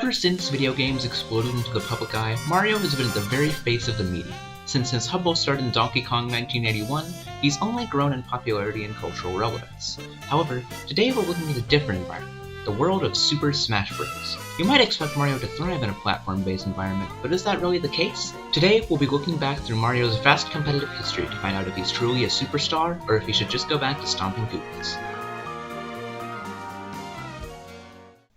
Ever since video games exploded into the public eye, Mario has been at the very face of the medium. Since his humble start in Donkey Kong 1981, he's only grown in popularity and cultural relevance. However, today we're looking at a different environment, the world of Super Smash Bros. You might expect Mario to thrive in a platform-based environment, but is that really the case? Today, we'll be looking back through Mario's vast competitive history to find out if he's truly a superstar, or if he should just go back to stomping Goopies.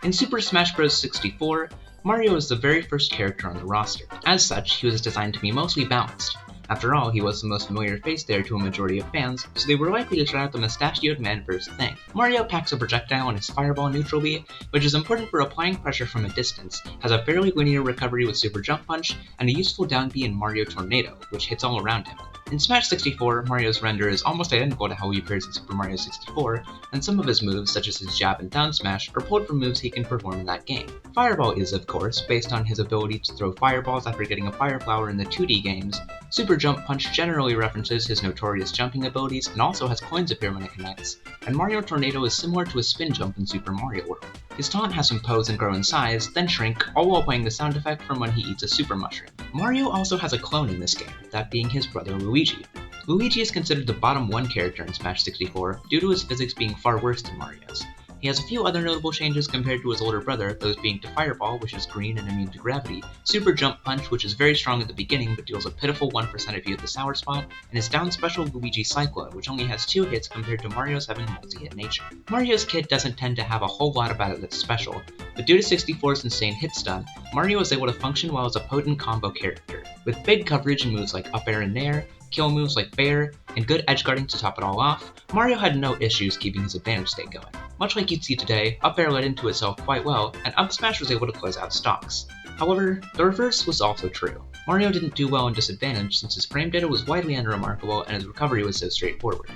In Super Smash Bros. 64, Mario is the very first character on the roster. As such, he was designed to be mostly balanced. After all, he was the most familiar face there to a majority of fans, so they were likely to try out the mustachioed man first thing. Mario packs a projectile on his Fireball neutral B, which is important for applying pressure from a distance, has a fairly linear recovery with Super Jump Punch, and a useful down B in Mario Tornado, which hits all around him. In Smash 64, Mario's render is almost identical to how he appears in Super Mario 64, and some of his moves, such as his jab and down smash, are pulled from moves he can perform in that game. Fireball is, of course, based on his ability to throw fireballs after getting a fire flower in the 2D games. Super Jump Punch generally references his notorious jumping abilities and also has coins appear when it connects, and Mario Tornado is similar to a spin jump in Super Mario World. His taunt has him pose and grow in size, then shrink, all while playing the sound effect from when he eats a super mushroom. Mario also has a clone in this game, that being his brother Luigi. Luigi is considered the bottom 1 character in Smash 64 due to his physics being far worse than Mario's. He has a few other notable changes compared to his older brother, those being to Fireball, which is green and immune to gravity, Super Jump Punch, which is very strong at the beginning but deals a pitiful 1% if you hit the sour spot, and his down special Luigi Cyclone, which only has 2 hits compared to Mario's having multi-hit nature. Mario's kit doesn't tend to have a whole lot about it that's special, but due to 64's insane hit stun, Mario is able to function well as a potent combo character, with big coverage in moves like up air and nair, kill moves like Bear, and good edge guarding to top it all off. Mario had no issues keeping his advantage state going. Much like you'd see today, up air led into itself quite well, and up smash was able to close out stocks. However, the reverse was also true. Mario didn't do well in disadvantage since his frame data was widely unremarkable and his recovery was so straightforward.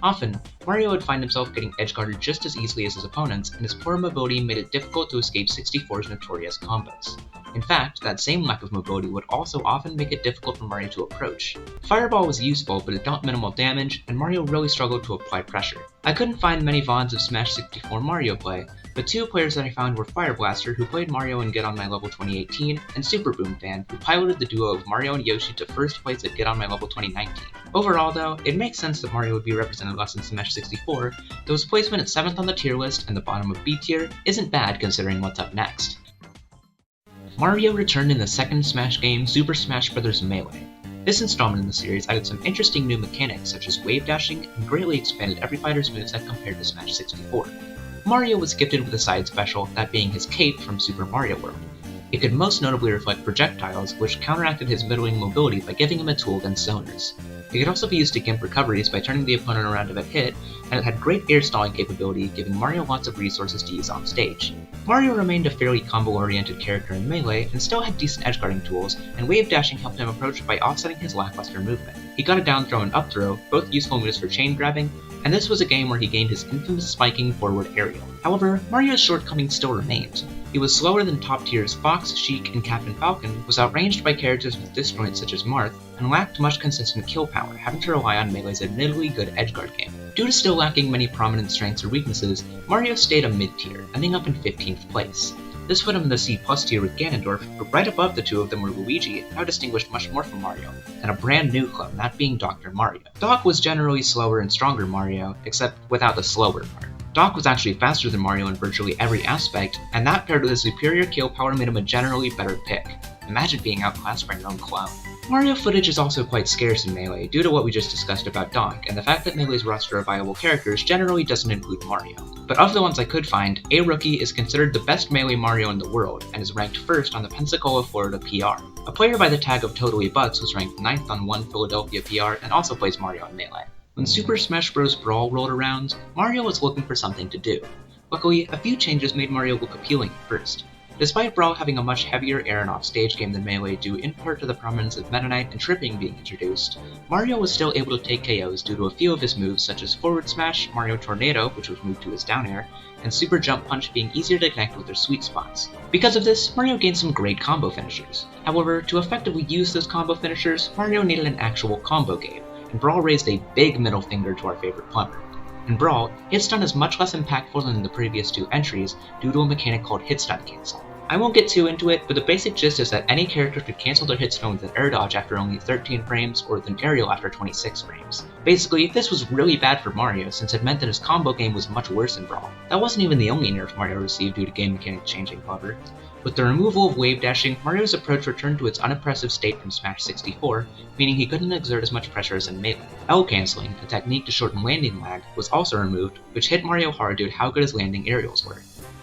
Often, Mario would find himself getting edgeguarded just as easily as his opponents, and his poor mobility made it difficult to escape 64's notorious combos. In fact, that same lack of mobility would also often make it difficult for Mario to approach. Fireball was useful, but it dealt minimal damage, and Mario really struggled to apply pressure. I couldn't find many VODs of Smash 64 Mario play, but 2 players that I found were Fire Blaster, who played Mario in Get On My Level 2018, and Super Boom Fan, who piloted the duo of Mario and Yoshi to first place at Get On My Level 2019. Overall though, it makes sense that Mario would be represented less in Smash 64, though his placement at 7th on the tier list and the bottom of B tier isn't bad considering what's up next. Mario returned in the second Smash game, Super Smash Bros. Melee. This installment in the series added some interesting new mechanics such as wave dashing and greatly expanded every fighter's moveset compared to Smash 64. Mario was gifted with a side special, that being his cape from Super Mario World. It could most notably reflect projectiles, which counteracted his middling mobility by giving him a tool against zoners. It could also be used to gimp recoveries by turning the opponent around if it hit, and it had great air stalling capability, giving Mario lots of resources to use on stage. Mario remained a fairly combo-oriented character in Melee, and still had decent edgeguarding tools, and wave dashing helped him approach by offsetting his lackluster movement. He got a down throw and up throw, both useful moves for chain grabbing, and this was a game where he gained his infamous spiking forward aerial. However, Mario's shortcomings still remained. He was slower than top tiers Fox, Sheik, and Captain Falcon, was outranged by characters with disjoints such as Marth, and lacked much consistent kill power, having to rely on Melee's admittedly good edgeguard game. Due to still lacking many prominent strengths or weaknesses, Mario stayed a mid-tier, ending up in 15th place. This put him in the C+ tier with Ganondorf, but right above the two of them were Luigi, now distinguished much more from Mario, and a brand new clone, that being Dr. Mario. Doc was generally slower and stronger Mario, except without the slower part. Doc was actually faster than Mario in virtually every aspect, and that paired with his superior kill power made him a generally better pick. Imagine being outclassed by your own clone. Mario footage is also quite scarce in Melee due to what we just discussed about Doc, and the fact that Melee's roster of viable characters generally doesn't include Mario. But of the ones I could find, A-Rookie is considered the best Melee Mario in the world, and is ranked first on the Pensacola, Florida PR. A player by the tag of Totally Butts was ranked 9th on one Philadelphia PR, and also plays Mario in Melee. When Super Smash Bros. Brawl rolled around, Mario was looking for something to do. Luckily, a few changes made Mario look appealing at first. Despite Brawl having a much heavier air and off-stage game than Melee due in part to the prominence of Meta Knight and tripping being introduced, Mario was still able to take KOs due to a few of his moves such as Forward Smash, Mario Tornado, which was moved to his down air, and Super Jump Punch being easier to connect with their sweet spots. Because of this, Mario gained some great combo finishers. However, to effectively use those combo finishers, Mario needed an actual combo game, and Brawl raised a big middle finger to our favorite plumber. In Brawl, hit stun is much less impactful than in the previous 2 entries due to a mechanic called hit stun cancel. I won't get too into it, but the basic gist is that any character could cancel their hit stone with an air dodge after only 13 frames, or with an aerial after 26 frames. Basically, this was really bad for Mario since it meant that his combo game was much worse in Brawl. That wasn't even the only nerf Mario received due to game mechanic changing, however. With the removal of wave dashing, Mario's approach returned to its unimpressive state from Smash 64, meaning he couldn't exert as much pressure as in Melee. L canceling, a technique to shorten landing lag, was also removed, which hit Mario hard due to how good his landing aerials were.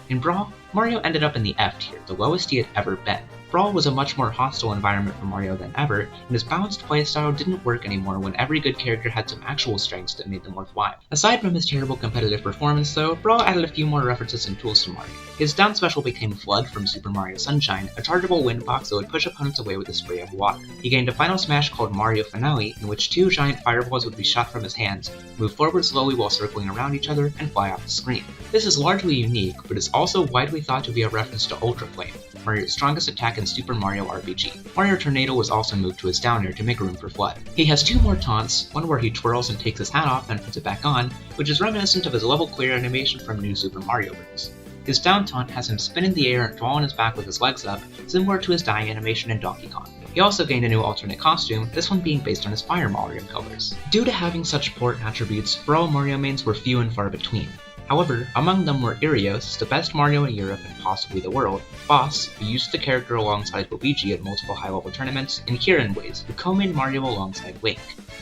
In Brawl, Mario ended up in the F tier, the lowest he had ever been. Brawl was a much more hostile environment for Mario than ever, and his balanced playstyle didn't work anymore when every good character had some actual strengths that made them worthwhile. Aside from his terrible competitive performance though, Brawl added a few more references and tools to Mario. His down special became Flood from Super Mario Sunshine, a chargeable wind box that would push opponents away with a spray of water. He gained a final smash called Mario Finale, in which 2 giant fireballs would be shot from his hands, move forward slowly while circling around each other, and fly off the screen. This is largely unique, but is also widely thought to be a reference to Ultra Flame, Mario's strongest attack in Super Mario RPG. Mario Tornado was also moved to his down air to make room for Flood. He has 2 more taunts, one where he twirls and takes his hat off and puts it back on, which is reminiscent of his level clear animation from New Super Mario Bros. His down taunt has him spin in the air and fall on his back with his legs up, similar to his dying animation in Donkey Kong. He also gained a new alternate costume, this one being based on his Fire Mario colors. Due to having such poor attributes, Brawl Mario mains were few and far between. However, among them were Irios, the best Mario in Europe and possibly the world, Boss, who used the character alongside Luigi at multiple high-level tournaments, and Kieran Blaze, who co-mained Mario alongside Link.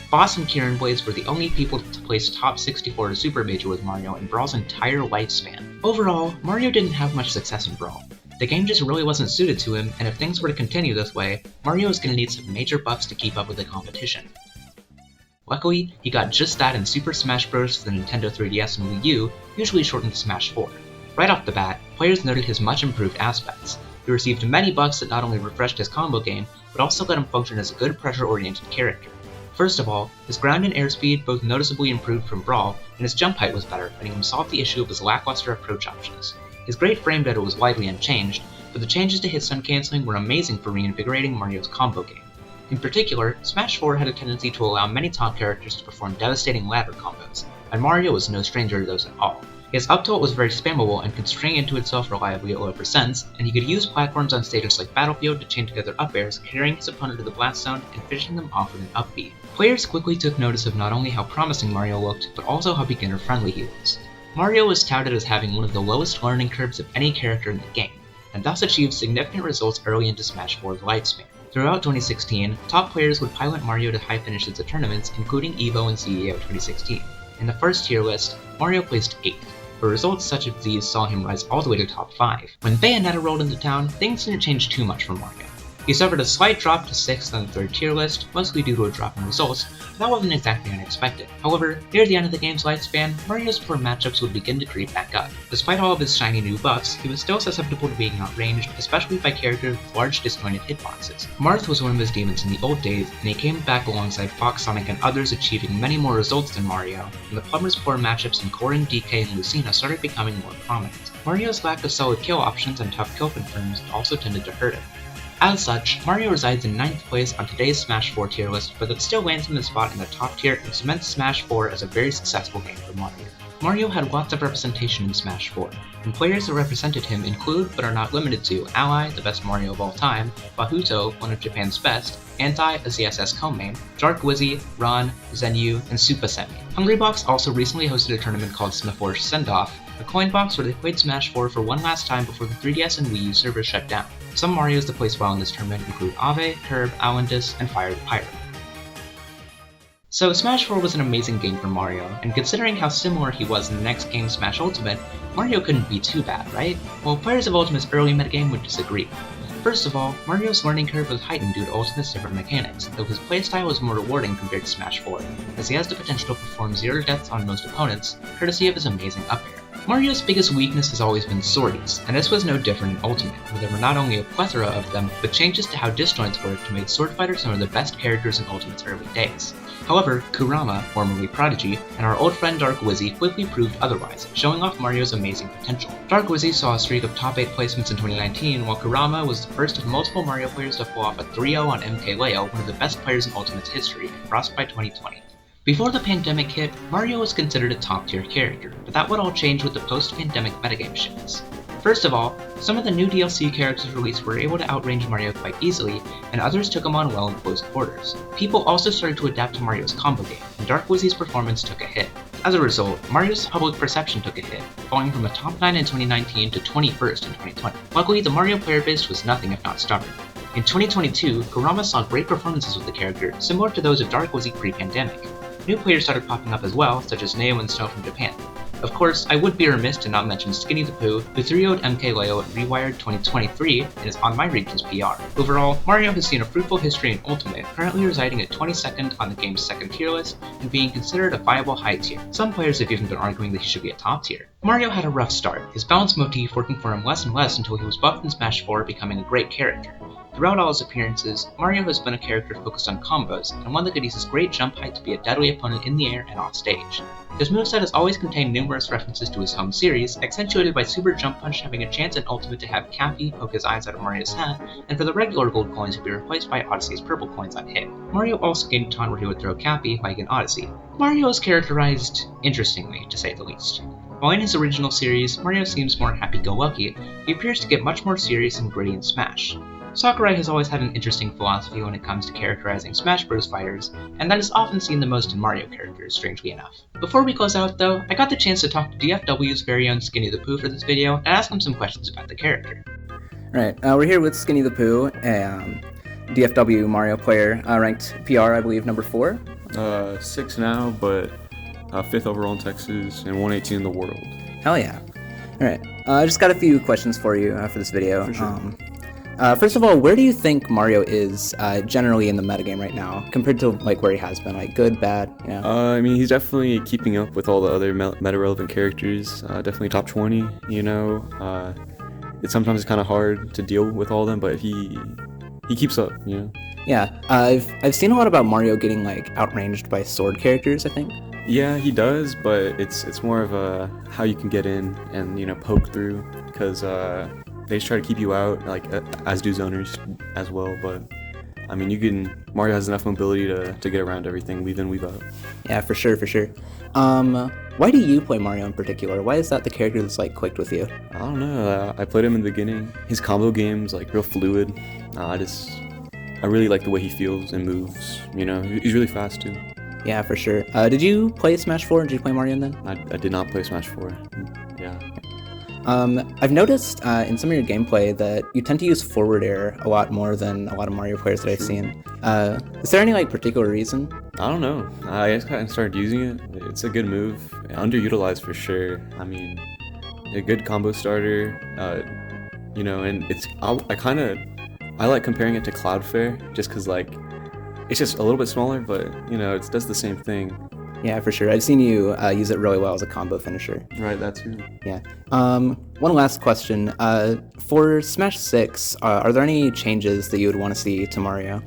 Boss and Kieran Blaze were the only people to place top 64 to Super Major with Mario in Brawl's entire lifespan. Overall, Mario didn't have much success in Brawl. The game just really wasn't suited to him, and if things were to continue this way, Mario is going to need some major buffs to keep up with the competition. Luckily, he got just that in Super Smash Bros. For the Nintendo 3DS and Wii U, usually shortened to Smash 4. Right off the bat, players noted his much improved aspects. He received many buffs that not only refreshed his combo game, but also let him function as a good pressure-oriented character. First of all, his ground and air speed both noticeably improved from Brawl, and his jump height was better, letting him solve the issue of his lackluster approach options. His great frame data was widely unchanged, but the changes to hit stun canceling were amazing for reinvigorating Mario's combo game. In particular, Smash 4 had a tendency to allow many top characters to perform devastating ladder combos, and Mario was no stranger to those at all. His up tilt was very spammable and could string into itself reliably at low percents, and he could use platforms on stages like Battlefield to chain together up airs, carrying his opponent to the blast zone and finishing them off with an up B. Players quickly took notice of not only how promising Mario looked, but also how beginner-friendly he was. Mario was touted as having one of the lowest learning curves of any character in the game, and thus achieved significant results early into Smash 4's lifespan. Throughout 2016, top players would pilot Mario to high finishes at tournaments, including EVO and CEO 2016. In the first tier list, Mario placed 8th, but results such as these saw him rise all the way to top 5. When Bayonetta rolled into town, things didn't change too much for Mario. He suffered a slight drop to 6th on the 3rd tier list, mostly due to a drop in results, but that wasn't exactly unexpected. However, near the end of the game's lifespan, Mario's poor matchups would begin to creep back up. Despite all of his shiny new buffs, he was still susceptible to being outranged, especially by characters with large disjointed hitboxes. Marth was one of his demons in the old days, and he came back alongside Fox, Sonic, and others, achieving many more results than Mario, and the plumber's poor matchups in Corrin, DK, and Lucina started becoming more prominent. Mario's lack of solid kill options and tough kill confirms also tended to hurt him. As such, Mario resides in 9th place on today's Smash 4 tier list, but that still lands him a spot in the top tier and cements Smash 4 as a very successful game for Mario. Mario had lots of representation in Smash 4, and players that represented him include, but are not limited to, Ally, the best Mario of all time, Bahuto, one of Japan's best, Anti, a ZSS co-main, Dark Wizzy, Ron, Zenyu, and Supa Semi. Hungrybox also recently hosted a tournament called Smafor's Send-Off, a coin box where they played Smash 4 for one last time before the 3DS and Wii U servers shut down. Some Marios that place well in this tournament include Ave, Herb, Alendis, and Fire the Pirate. So Smash 4 was an amazing game for Mario, and considering how similar he was in the next game, Smash Ultimate, Mario couldn't be too bad, right? Well, players of Ultimate's early metagame would disagree. First of all, Mario's learning curve was heightened due to Ultimate's different mechanics, though his playstyle was more rewarding compared to Smash 4, as he has the potential to perform 0 deaths on most opponents, courtesy of his amazing up air. Mario's biggest weakness has always been swordies, and this was no different in Ultimate, where there were not only a plethora of them, but changes to how disjoints worked made Sword Fighter some of the best characters in Ultimate's early days. However, Kurama, formerly Prodigy, and our old friend Dark Wizzy quickly proved otherwise, showing off Mario's amazing potential. Dark Wizzy saw a streak of top 8 placements in 2019, while Kurama was the first of multiple Mario players to pull off a 3-0 on MKLeo, one of the best players in Ultimate's history, at Frostbite 2020. Before the pandemic hit, Mario was considered a top-tier character, but that would all change with the post-pandemic metagame shifts. First of all, some of the new DLC characters released were able to outrange Mario quite easily, and others took him on well in close quarters. People also started to adapt to Mario's combo game, and Dark Wizzy's performance took a hit. As a result, Mario's public perception took a hit, falling from a top 9 in 2019 to 21st in 2020. Luckily, the Mario player base was nothing if not stubborn. In 2022, Kurama saw great performances with the character, similar to those of Dark Wizzy pre-pandemic. New players started popping up as well, such as Neo and Snow from Japan. Of course, I would be remiss to not mention Skinny the Pooh, who 3-0'd MK Leo at Rewired 2023 and is on my region's PR. Overall, Mario has seen a fruitful history in Ultimate, currently residing at 22nd on the game's second tier list and being considered a viable high tier. Some players have even been arguing that he should be a top tier. Mario had a rough start, his balance motif working for him less and less until he was buffed in Smash 4, becoming a great character. Throughout all his appearances, Mario has been a character focused on combos, and one that could use his great jump height to be a deadly opponent in the air and off stage. His moveset has always contained numerous references to his home series, accentuated by Super Jump Punch having a chance in Ultimate to have Cappy poke his eyes out of Mario's hat, and for the regular gold coins to be replaced by Odyssey's purple coins on hit. Mario also gained a taunt where he would throw Cappy, like in Odyssey. Mario is characterized interestingly, to say the least. While in his original series, Mario seems more happy-go-lucky, he appears to get much more serious and gritty in Smash. Sakurai has always had an interesting philosophy when it comes to characterizing Smash Bros. Fighters, and that is often seen the most in Mario characters, strangely enough. Before we close out though, I got the chance to talk to DFW's very own Skinny the Pooh for this video, and ask him some questions about the character. Right, we're here with Skinny the Pooh, a DFW Mario player, ranked PR, I believe, number 4. 6 now, but 5th overall in Texas and 118 in the world. Hell yeah. Alright, I just got a few questions for you for this video. For sure. First of all, where do you think Mario is generally in the metagame right now, compared to like where he has been, like good, bad, you know? I mean, he's definitely keeping up with all the other meta-relevant characters. Definitely top 20, you know. It's sometimes kind of hard to deal with all of them, but he keeps up, you know. Yeah, I've seen a lot about Mario getting like outranged by sword characters, I think. Yeah, he does, but it's more of a how you can get in and, you know, poke through, because they just try to keep you out, like as do zoners as well. But I mean, Mario has enough mobility to get around everything, weave in, weave out. Yeah, for sure. Why do you play Mario in particular? Why is that the character that's like clicked with you? I don't know. I played him in the beginning. His combo game's like real fluid. I really like the way he feels and moves. You know, he's really fast too. Yeah, for sure. Did you play Smash 4? Did you play Mario then? I did not play Smash 4. Yeah. I've noticed in some of your gameplay that you tend to use forward air a lot more than a lot of Mario players that I've seen. Is there any like particular reason? I don't know. I just kind of started using it. It's a good move. Underutilized for sure. I mean, a good combo starter. You know, and I like comparing it to Cloudflare just because like it's just a little bit smaller, but you know, it does the same thing. Yeah, for sure. I've seen you use it really well as a combo finisher. Right, that too. Yeah. One last question. For Smash 6, are there any changes that you would want to see to Mario?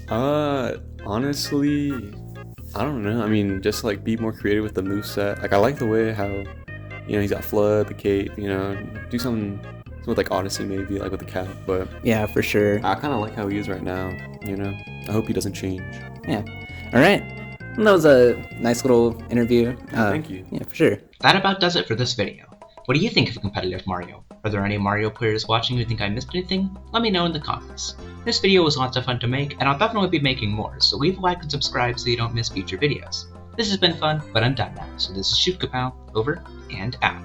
Honestly, I don't know. I mean, just like be more creative with the moveset. Like I like the way how, you know, he's got Flood, the cape, you know, do something with like Odyssey maybe, like with the cap, but yeah, for sure. I kind of like how he is right now, you know. I hope he doesn't change. Yeah. All right. That was a nice little interview. Thank you. Yeah, for sure. That about does it for this video. What do you think of competitive Mario? Are there any Mario players watching who think I missed anything? Let me know in the comments. This video was lots of fun to make, and I'll definitely be making more, so leave a like and subscribe so you don't miss future videos. This has been fun, but I'm done now, so this is Shoot Kapow, over and out.